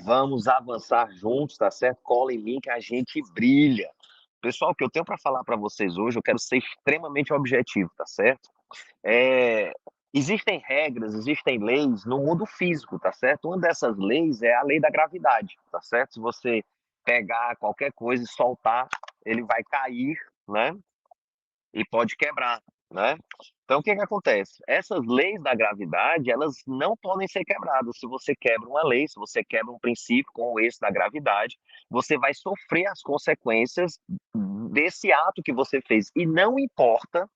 Vamos avançar juntos, tá certo? Cola em mim que a gente brilha. Pessoal, o que eu tenho para falar para vocês hoje, eu quero ser extremamente objetivo, tá certo? É, Existem regras, existem leis no mundo físico, tá certo? Uma dessas leis é a lei da gravidade, tá certo? Se você pegar qualquer coisa e soltar, ele vai cair, né? E pode quebrar, né? Então, o que que acontece? Essas leis da gravidade, elas não podem ser quebradas. Se você quebra uma lei, se você quebra um princípio como esse da gravidade, você vai sofrer as consequências desse ato que você fez. E não importa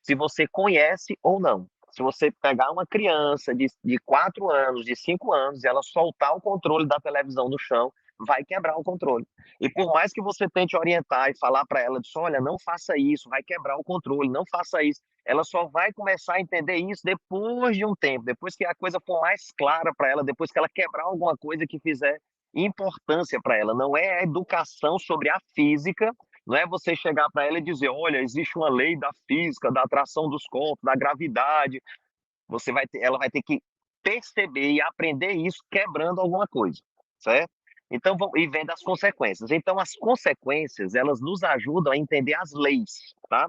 se você conhece ou não. Se você pegar uma criança de 4 anos, de 5 anos, e ela soltar o controle da televisão no chão, vai quebrar o controle. E por mais que você tente orientar e falar para ela, diz, olha, não faça isso, vai quebrar o controle, não faça isso, ela só vai começar a entender isso depois de um tempo, depois que a coisa for mais clara para ela, depois que ela quebrar alguma coisa que fizer importância para ela. Não é a educação sobre a física, não é você chegar para ela e dizer, olha, existe uma lei da física, da atração dos corpos, da gravidade. Ela vai ter que perceber e aprender isso quebrando alguma coisa, certo? Então, e vem das consequências. Então, as consequências, elas nos ajudam a entender as leis, tá?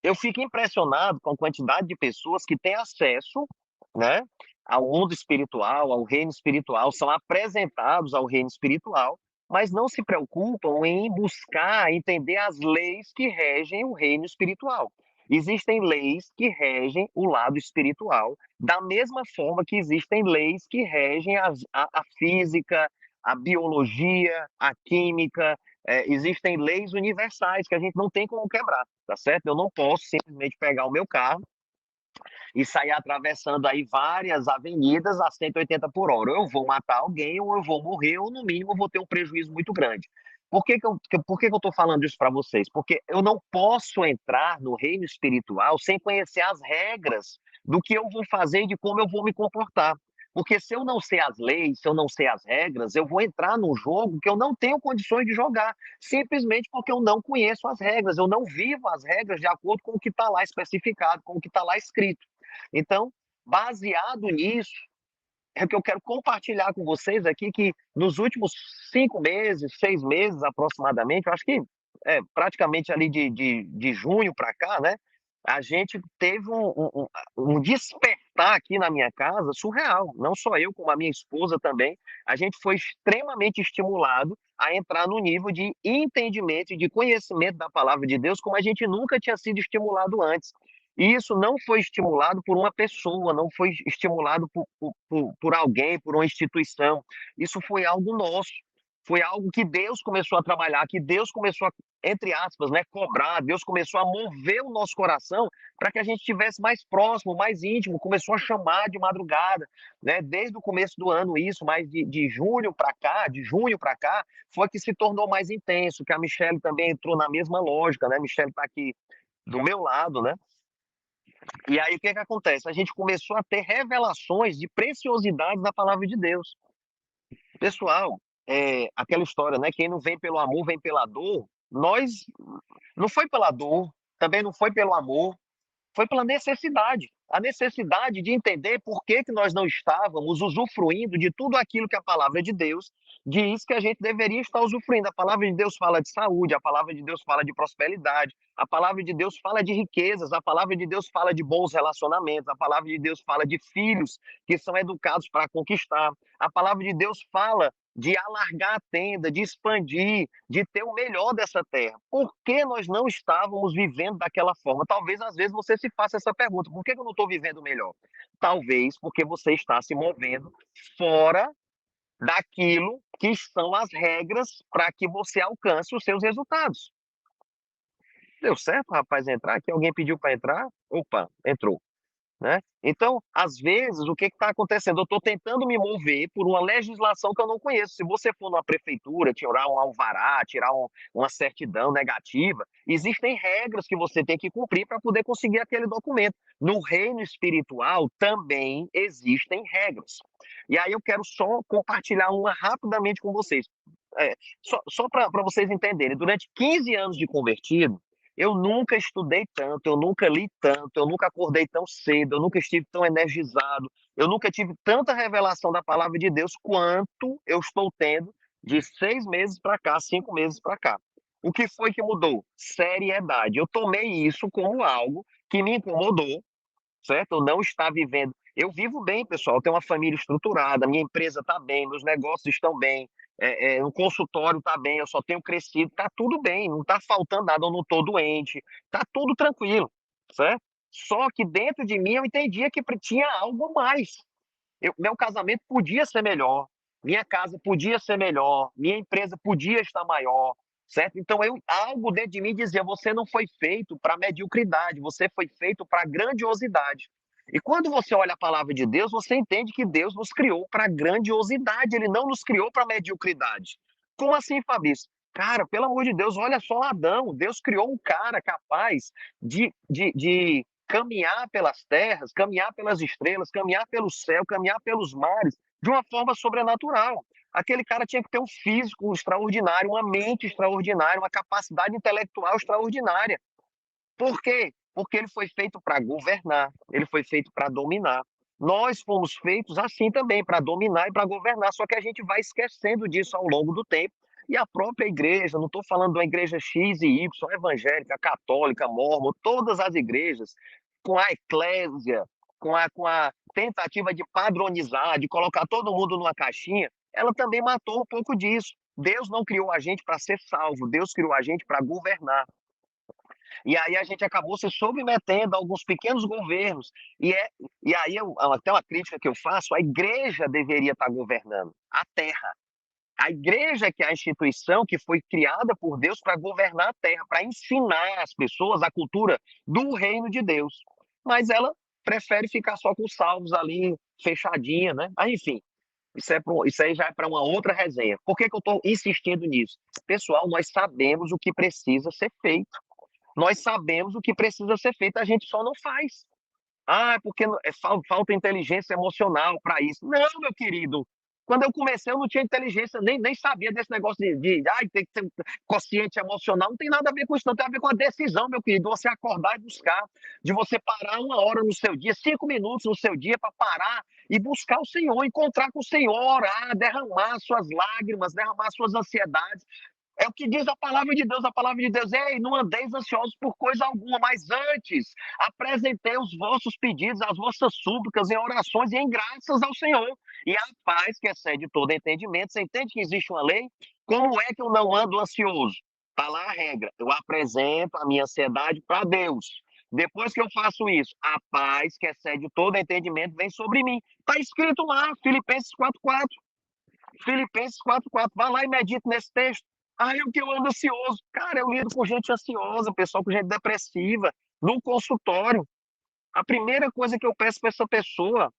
Eu fico impressionado com a quantidade de pessoas que têm acesso, né, ao mundo espiritual, ao reino espiritual, são apresentados ao reino espiritual, mas não se preocupam em buscar entender as leis que regem o reino espiritual. Existem leis que regem o lado espiritual, da mesma forma que existem leis que regem a física, a biologia, a química. Existem leis universais que a gente não tem como quebrar, tá certo? Eu não posso simplesmente pegar o meu carro e sair atravessando aí várias avenidas a 180 por hora. Ou eu vou matar alguém, ou eu vou morrer, ou no mínimo eu vou ter um prejuízo muito grande. Por que que eu estou falando isso para vocês? Porque eu não posso entrar no reino espiritual sem conhecer as regras do que eu vou fazer e de como eu vou me comportar. Porque se eu não sei as leis, se eu não sei as regras, eu vou entrar num jogo que eu não tenho condições de jogar, simplesmente porque eu não conheço as regras, eu não vivo as regras de acordo com o que está lá especificado, com o que está lá escrito. Então, baseado nisso, é que eu quero compartilhar com vocês aqui que nos últimos 5 meses, 6 meses aproximadamente, eu acho que praticamente ali de junho para cá, né? A gente teve um despertar aqui na minha casa surreal. Não só eu, como a minha esposa também. A gente foi extremamente estimulado a entrar no nível de entendimento e de conhecimento da palavra de Deus como a gente nunca tinha sido estimulado antes. E isso não foi estimulado por uma pessoa, não foi estimulado por alguém, por uma instituição. Isso foi algo nosso. Foi algo que Deus começou a trabalhar, que Deus começou a, entre aspas, né, cobrar, Deus começou a mover o nosso coração para que a gente estivesse mais próximo, mais íntimo, começou a chamar de madrugada, né, desde o começo do ano isso, mas de julho para cá, de junho para cá, foi que se tornou mais intenso, que a Michelle também entrou na mesma lógica, né, Michelle está aqui do meu lado, né, e aí o que que acontece? A gente começou a ter revelações de preciosidade da palavra de Deus. Pessoal, aquela história, né? Quem não vem pelo amor, vem pela dor. Nós não foi pela dor, também não foi pelo amor, foi pela necessidade. A necessidade de entender por que que nós não estávamos usufruindo de tudo aquilo que a palavra de Deus diz que a gente deveria estar usufruindo. A palavra de Deus fala de saúde, a palavra de Deus fala de prosperidade, a palavra de Deus fala de riquezas, a palavra de Deus fala de bons relacionamentos, a palavra de Deus fala de filhos que são educados para conquistar, a palavra de Deus fala de alargar a tenda, de expandir, de ter o melhor dessa terra. Por que nós não estávamos vivendo daquela forma? Talvez às vezes você se faça essa pergunta: por que eu não estou vivendo melhor? Talvez porque você está se movendo fora daquilo que são as regras para que você alcance os seus resultados. Deu certo, rapaz, entrar aqui? Alguém pediu para entrar? Opa, entrou. Né? Então, às vezes, o que está acontecendo? Eu estou tentando me mover por uma legislação que eu não conheço. Se você for numa prefeitura, tirar um alvará, tirar uma certidão negativa, existem regras que você tem que cumprir para poder conseguir aquele documento. No reino espiritual também existem regras. E aí eu quero só compartilhar uma rapidamente com vocês. Só para vocês entenderem, durante 15 anos de convertido, eu nunca estudei tanto, eu nunca li tanto, eu nunca acordei tão cedo, eu nunca estive tão energizado, Eu nunca tive tanta revelação da palavra de Deus quanto eu estou tendo de 6 meses para cá, 5 meses para cá. O que foi que mudou? Seriedade. Eu tomei isso como algo que me incomodou, certo? Eu não está vivendo. Eu vivo bem, pessoal. Eu tenho uma família estruturada, minha empresa está bem, meus negócios estão bem, o consultório está bem, eu só tenho crescido, está tudo bem, não está faltando nada, eu não estou doente, está tudo tranquilo, certo? Só que dentro de mim eu entendia que tinha algo mais. Meu casamento podia ser melhor, minha casa podia ser melhor, minha empresa podia estar maior, certo? Então algo dentro de mim dizia: você não foi feito para mediocridade, você foi feito para grandiosidade. E quando você olha a palavra de Deus, você entende que Deus nos criou para grandiosidade, ele não nos criou para mediocridade. Como assim, Fabrício? Cara, pelo amor de Deus, olha só Adão. Deus criou um cara capaz de caminhar pelas terras, caminhar pelas estrelas, caminhar pelo céu, caminhar pelos mares, de uma forma sobrenatural. Aquele cara tinha que ter um físico extraordinário, uma mente extraordinária, uma capacidade intelectual extraordinária. Por quê? Porque ele foi feito para governar, ele foi feito para dominar. Nós fomos feitos assim também, para dominar e para governar, só que a gente vai esquecendo disso ao longo do tempo. E a própria igreja, não estou falando de uma igreja X e Y, evangélica, católica, mórmon, todas as igrejas, com a eclésia, com a tentativa de padronizar, de colocar todo mundo numa caixinha, ela também matou um pouco disso. Deus não criou a gente para ser salvo, Deus criou a gente para governar. E aí a gente acabou se submetendo a alguns pequenos governos. E aí, até uma crítica que eu faço: a igreja deveria estar governando a terra. A igreja que é a instituição que foi criada por Deus para governar a terra, para ensinar as pessoas a cultura do reino de Deus. Mas ela prefere ficar só com os salvos ali, fechadinha, né? Mas, enfim, isso aí já é para uma outra resenha. Por que eu estou insistindo nisso? Pessoal, nós sabemos o que precisa ser feito. Nós sabemos o que precisa ser feito, a gente só não faz. Ah, porque falta inteligência emocional para isso. Não, meu querido. Quando eu comecei, eu não tinha inteligência, nem sabia desse negócio tem que ter consciente emocional. Não tem nada a ver com isso, não. Tem a ver com a decisão, meu querido. Você acordar e buscar, de você parar 1 hora no seu dia, 5 minutos no seu dia para parar e buscar o Senhor, encontrar com o Senhor, orar, derramar suas lágrimas, derramar suas ansiedades. É o que diz a palavra de Deus. A palavra de Deus é: não andeis ansiosos por coisa alguma, mas antes apresentei os vossos pedidos, as vossas súplicas em orações e em graças ao Senhor. E a paz que excede todo entendimento. Você entende que existe uma lei? Como é que eu não ando ansioso? Está lá a regra. Eu apresento a minha ansiedade para Deus. Depois que eu faço isso, a paz que excede todo entendimento vem sobre mim. Está escrito lá, Filipenses 4:4. Filipenses 4:4. Vai lá e medite nesse texto. Ah, o que eu ando ansioso. Cara, eu lido com gente ansiosa, pessoal com gente depressiva, no consultório. A primeira coisa que eu peço para essa pessoa,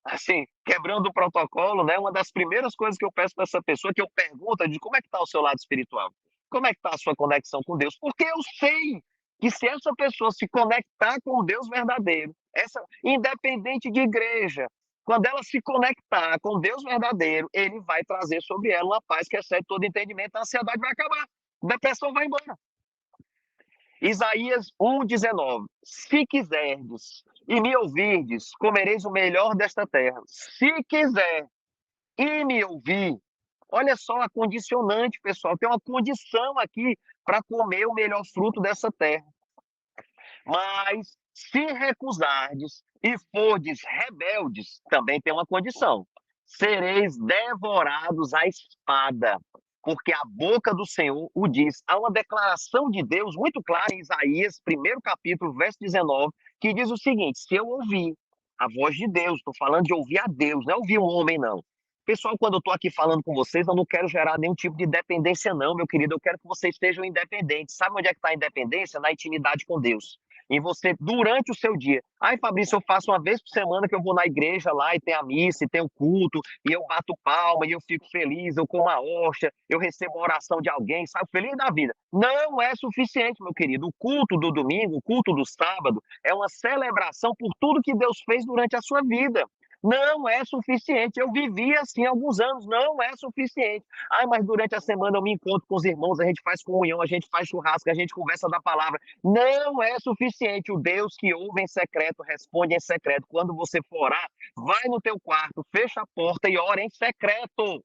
assim, quebrando o protocolo, né? Uma das primeiras coisas que eu peço para essa pessoa, que eu pergunto, de como é que está o seu lado espiritual? Como é que está a sua conexão com Deus? Porque eu sei que se essa pessoa se conectar com o Deus verdadeiro, independente de igreja, quando ela se conectar com Deus verdadeiro, ele vai trazer sobre ela uma paz que excede todo entendimento, a ansiedade vai acabar, a depressão vai embora. Isaías 1:19. Se quiserdes e me ouvirdes, comereis o melhor desta terra. Se quiser e me ouvir, olha só a condicionante, pessoal. Tem uma condição aqui para comer o melhor fruto dessa terra. Mas se recusardes e fordes rebeldes, também tem uma condição: sereis devorados à espada, porque a boca do Senhor o diz. Há uma declaração de Deus muito clara em Isaías, 1º capítulo, verso 19, que diz o seguinte: se eu ouvir a voz de Deus, estou falando de ouvir a Deus, não é ouvir um homem, não. Pessoal, quando eu estou aqui falando com vocês, eu não quero gerar nenhum tipo de dependência, não, meu querido. Eu quero que vocês estejam independentes. Sabe onde é que está a independência? Na intimidade com Deus. Em você, durante o seu dia. Ai, Fabrício, eu faço uma vez por semana que eu vou na igreja lá e tem a missa, e tem o culto, e eu bato palma, e eu fico feliz, eu como a hóstia, eu recebo a oração de alguém, saio feliz da vida. Não é suficiente, meu querido. O culto do domingo, o culto do sábado, é uma celebração por tudo que Deus fez durante a sua vida. Não é suficiente. Eu vivi assim há alguns anos, não é suficiente. Ai, mas durante a semana eu me encontro com os irmãos, a gente faz comunhão, a gente faz churrasco, a gente conversa da palavra. Não é suficiente. O Deus que ouve em secreto, responde em secreto. Quando você for orar, vai no teu quarto, fecha a porta e ora em secreto.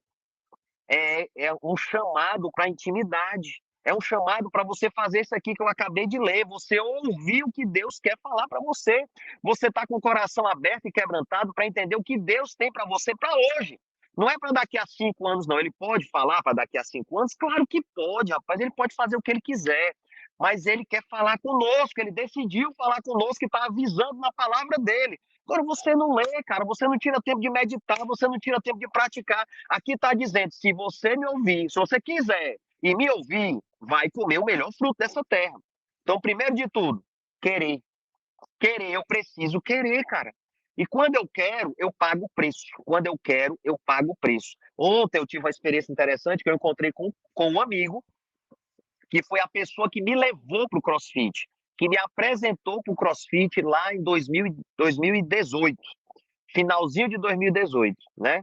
É um chamado para intimidade. É um chamado para você fazer isso aqui que eu acabei de ler. Você ouvir o que Deus quer falar para você. Você está com o coração aberto e quebrantado para entender o que Deus tem para você para hoje. Não é para daqui a 5 anos, não. Ele pode falar para daqui a 5 anos? Claro que pode, rapaz. Ele pode fazer o que ele quiser. Mas ele quer falar conosco. Ele decidiu falar conosco e está avisando na palavra dele. Agora você não lê, cara. Você não tira tempo de meditar. Você não tira tempo de praticar. Aqui está dizendo: se você me ouvir, se você quiser e me ouvir, vai comer o melhor fruto dessa terra. Então, primeiro de tudo, querer. Querer, eu preciso querer, cara. E quando eu quero, eu pago o preço. Quando eu quero, eu pago o preço. Ontem eu tive uma experiência interessante que eu encontrei com um amigo, que foi a pessoa que me levou para o CrossFit, que me apresentou para o CrossFit lá em 2018, finalzinho de 2018, né?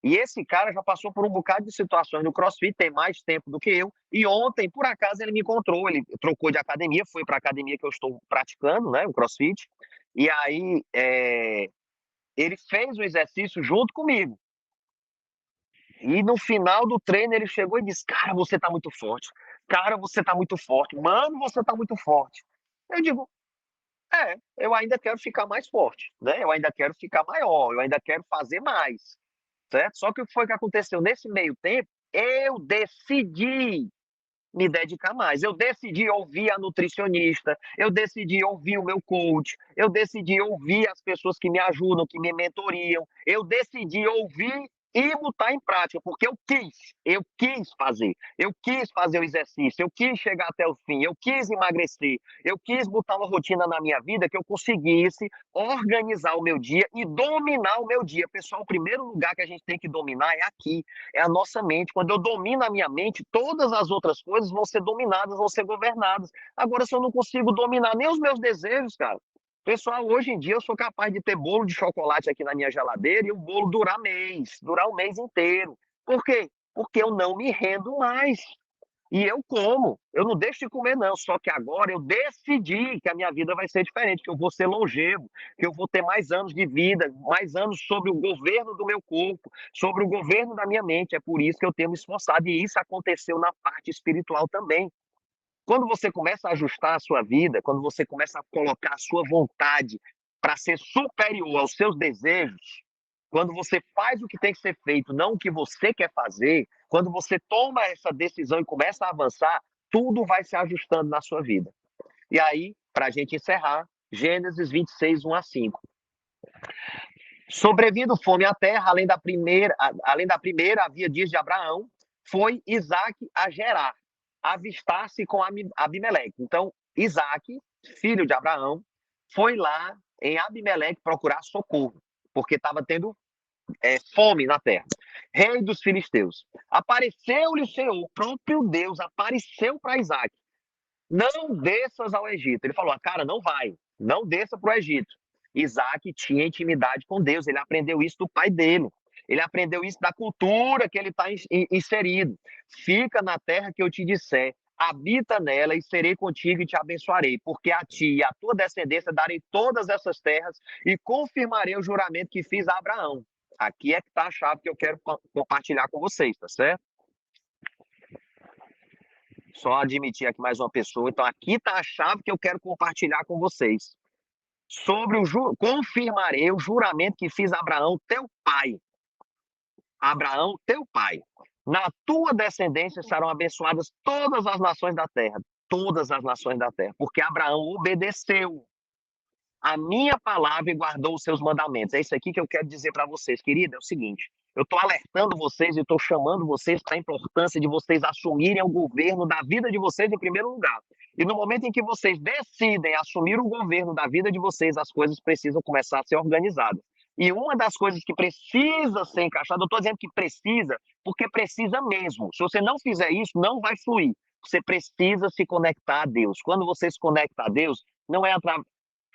E esse cara já passou por um bocado de situações no CrossFit, tem mais tempo do que eu. E ontem, por acaso, ele me encontrou. Ele trocou de academia, foi para a academia que eu estou praticando, né, o CrossFit. E aí, ele fez o exercício junto comigo. E no final do treino, ele chegou e disse: Cara, você está muito forte. Cara, você está muito forte. Mano, você está muito forte. Eu digo: eu ainda quero ficar mais forte, né? Eu ainda quero ficar maior, eu ainda quero fazer mais. Certo? Só que o que foi que aconteceu nesse meio tempo? Eu decidi me dedicar mais. Eu decidi ouvir a nutricionista, eu decidi ouvir o meu coach, eu decidi ouvir as pessoas que me ajudam, que me mentoriam, eu decidi ouvir e botar em prática, porque eu quis fazer o exercício, eu quis chegar até o fim, eu quis emagrecer, eu quis botar uma rotina na minha vida que eu conseguisse organizar o meu dia e dominar o meu dia. Pessoal, o primeiro lugar que a gente tem que dominar é aqui, é a nossa mente. Quando eu domino a minha mente, todas as outras coisas vão ser dominadas, vão ser governadas. Agora, se eu não consigo dominar nem os meus desejos, cara, pessoal, hoje em dia eu sou capaz de ter bolo de chocolate aqui na minha geladeira e o bolo durar um mês inteiro. Por quê? Porque eu não me rendo mais. E eu como, eu não deixo de comer, não. Só que agora eu decidi que a minha vida vai ser diferente, que eu vou ser longevo, que eu vou ter mais anos de vida, mais anos sobre o governo do meu corpo, sobre o governo da minha mente. É por isso que eu tenho me esforçado. E isso aconteceu na parte espiritual também. Quando você começa a ajustar a sua vida, quando você começa a colocar a sua vontade para ser superior aos seus desejos, quando você faz o que tem que ser feito, não o que você quer fazer, quando você toma essa decisão e começa a avançar, tudo vai se ajustando na sua vida. E aí, para a gente encerrar, Gênesis 26, 1 a 5. Sobrevindo fome à terra, além da primeira havia dias de Abraão, foi Isaac a Gerar, avistar-se com Abimeleque. Então, Isaac, filho de Abraão, foi lá em Abimeleque procurar socorro, porque estava tendo fome na terra. Rei dos filisteus. Apareceu-lhe o Senhor, o próprio Deus apareceu para Isaac. Não desças ao Egito. Ele falou: cara, não vai, não desça para o Egito. Isaac tinha intimidade com Deus, ele aprendeu isso do pai dele. Ele aprendeu isso da cultura que ele está inserido. Fica na terra que eu te disser, habita nela e serei contigo e te abençoarei, porque a ti e a tua descendência darei todas essas terras e confirmarei o juramento que fiz a Abraão. Aqui é que está a chave que eu quero compartilhar com vocês, tá certo? Só admitir aqui mais uma pessoa. Então, aqui está a chave que eu quero compartilhar com vocês. Confirmarei o juramento que fiz a Abraão, teu pai. Abraão, teu pai. Na tua descendência serão abençoadas todas as nações da terra. Todas as nações da terra. Porque Abraão obedeceu a minha palavra e guardou os seus mandamentos. É isso aqui que eu quero dizer para vocês, querida. É o seguinte: eu estou alertando vocês e estou chamando vocês para a importância de vocês assumirem o governo da vida de vocês em primeiro lugar. E no momento em que vocês decidem assumir o governo da vida de vocês, as coisas precisam começar a ser organizadas. E uma das coisas que precisa ser encaixada, eu estou dizendo que precisa, porque precisa mesmo. Se você não fizer isso, não vai fluir. Você precisa se conectar a Deus. Quando você se conecta a Deus, não é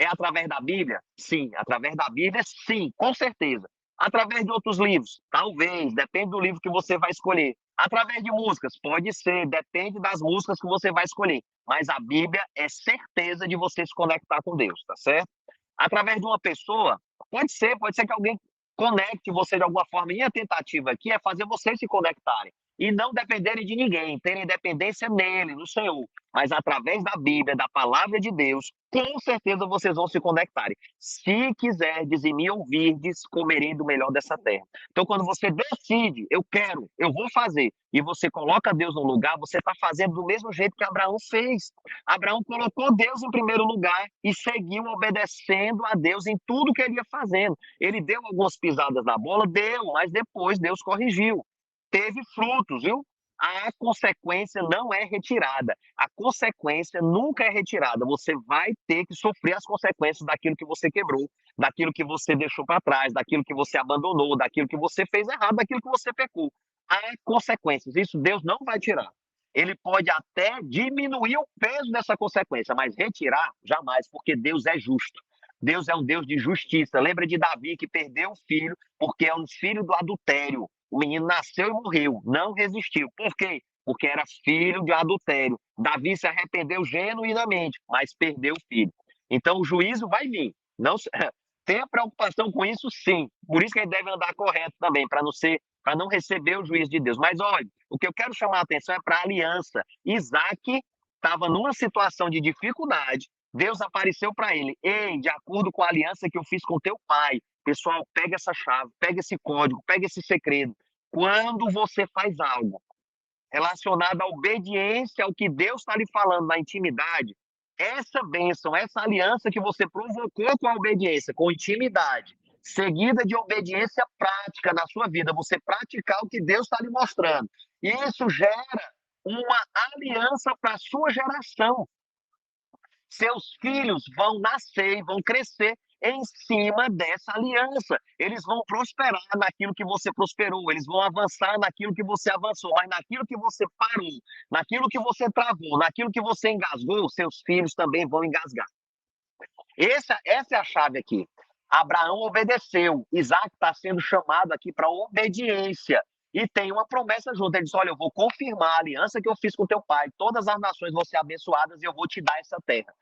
através da Bíblia? Sim. Através da Bíblia, sim, com certeza. Através de outros livros? Talvez, depende do livro que você vai escolher. Através de músicas? Pode ser, depende das músicas que você vai escolher. Mas a Bíblia é certeza de você se conectar com Deus, tá certo? Através de uma pessoa? Pode ser que alguém conecte você de alguma forma. Minha tentativa aqui é fazer vocês se conectarem e não dependerem de ninguém, terem dependência nele, no Senhor. Mas através da Bíblia, da palavra de Deus, com certeza vocês vão se conectarem. Se quiserdes e me ouvirdes, comerei do melhor dessa terra. Então, quando você decide, eu quero, eu vou fazer, e você coloca Deus no lugar, você está fazendo do mesmo jeito que Abraão fez. Abraão colocou Deus em primeiro lugar e seguiu obedecendo a Deus em tudo que ele ia fazendo. Ele deu algumas pisadas na bola, deu, mas depois Deus corrigiu. Teve frutos, viu? A consequência não é retirada. A consequência nunca é retirada. Você vai ter que sofrer as consequências daquilo que você quebrou, daquilo que você deixou para trás, daquilo que você abandonou, daquilo que você fez errado, daquilo que você pecou. Há consequências. Isso Deus não vai tirar. Ele pode até diminuir o peso dessa consequência, mas retirar, jamais, porque Deus é justo. Deus é um Deus de justiça. Lembra de Davi que perdeu o filho porque é um filho do adultério. O menino nasceu e morreu, não resistiu. Por quê? Porque era filho de adultério. Davi se arrependeu genuinamente, mas perdeu o filho. Então o juízo vai vir. Não tenha preocupação com isso, sim. Por isso que ele deve andar correto também, para não receber o juízo de Deus. Mas olha, o que eu quero chamar a atenção é para a aliança. Isaac estava numa situação de dificuldade. Deus apareceu para ele. Ei, de acordo com a aliança que eu fiz com teu pai, pessoal, pega essa chave, pega esse código, pega esse segredo. Quando você faz algo relacionado à obediência ao que Deus está lhe falando na intimidade, essa bênção, essa aliança que você provocou com a obediência, com intimidade, seguida de obediência prática na sua vida, você praticar o que Deus está lhe mostrando, isso gera uma aliança para a sua geração. Seus filhos vão nascer e vão crescer em cima dessa aliança. Eles vão prosperar naquilo que você prosperou, eles vão avançar naquilo que você avançou, mas naquilo que você parou, naquilo que você travou, naquilo que você engasgou, seus filhos também vão engasgar. Essa é a chave aqui. Abraão obedeceu, Isaac está sendo chamado aqui para obediência. E tem uma promessa junto. Ele diz: olha, eu vou confirmar a aliança que eu fiz com teu pai. Todas as nações vão ser abençoadas e eu vou te dar essa terra.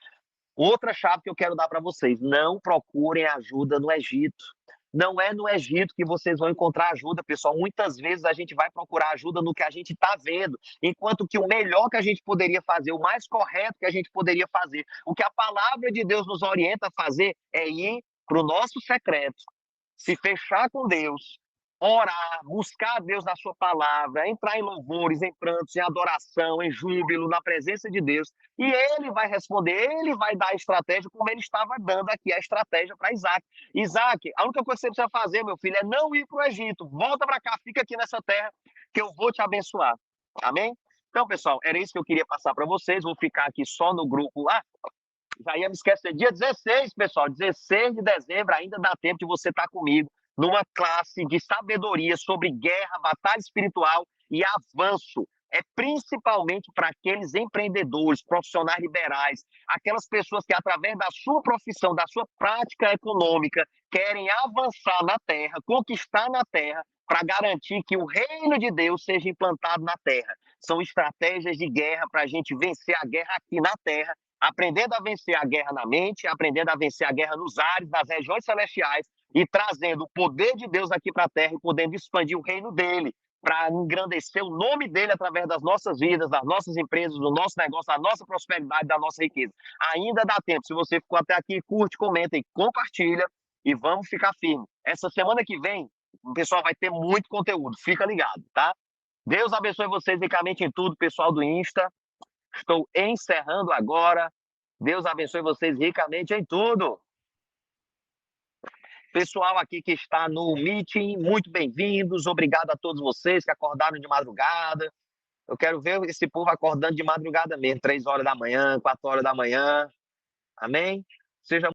Outra chave que eu quero dar para vocês: não procurem ajuda no Egito. Não é no Egito que vocês vão encontrar ajuda, pessoal. Muitas vezes a gente vai procurar ajuda no que a gente está vendo, enquanto que o melhor que a gente poderia fazer, o mais correto que a gente poderia fazer, o que a palavra de Deus nos orienta a fazer é ir para o nosso secreto, se fechar com Deus, orar, buscar a Deus na sua palavra, entrar em louvores, em prantos, em adoração, em júbilo, na presença de Deus, e ele vai responder, ele vai dar a estratégia como ele estava dando aqui a estratégia para Isaac. Isaac, a única coisa que você precisa fazer, meu filho, é não ir para o Egito, volta para cá, fica aqui nessa terra, que eu vou te abençoar. Amém? Então, pessoal, era isso que eu queria passar para vocês, vou ficar aqui só no grupo lá. Já ia me esquecer, dia 16, pessoal, 16 de dezembro, ainda dá tempo de você estar comigo numa classe de sabedoria sobre guerra, batalha espiritual e avanço. É principalmente para aqueles empreendedores, profissionais liberais, aquelas pessoas que, através da sua profissão, da sua prática econômica, querem avançar na terra, conquistar na terra, para garantir que o reino de Deus seja implantado na terra. São estratégias de guerra para a gente vencer a guerra aqui na terra, aprendendo a vencer a guerra na mente, aprendendo a vencer a guerra nos ares, nas regiões celestiais, e trazendo o poder de Deus aqui para a terra e podendo expandir o reino dele, para engrandecer o nome dele através das nossas vidas, das nossas empresas, do nosso negócio, da nossa prosperidade, da nossa riqueza. Ainda dá tempo. Se você ficou até aqui, curte, comenta e compartilha, e vamos ficar firme. Essa semana que vem, o pessoal vai ter muito conteúdo. Fica ligado, tá? Deus abençoe vocês ricamente em tudo, pessoal do Insta. Estou encerrando agora. Deus abençoe vocês ricamente em tudo. Pessoal aqui que está no meeting, muito bem-vindos. Obrigado a todos vocês que acordaram de madrugada. Eu quero ver esse povo acordando de madrugada mesmo, 3 horas da manhã, 4 horas da manhã. Amém? Seja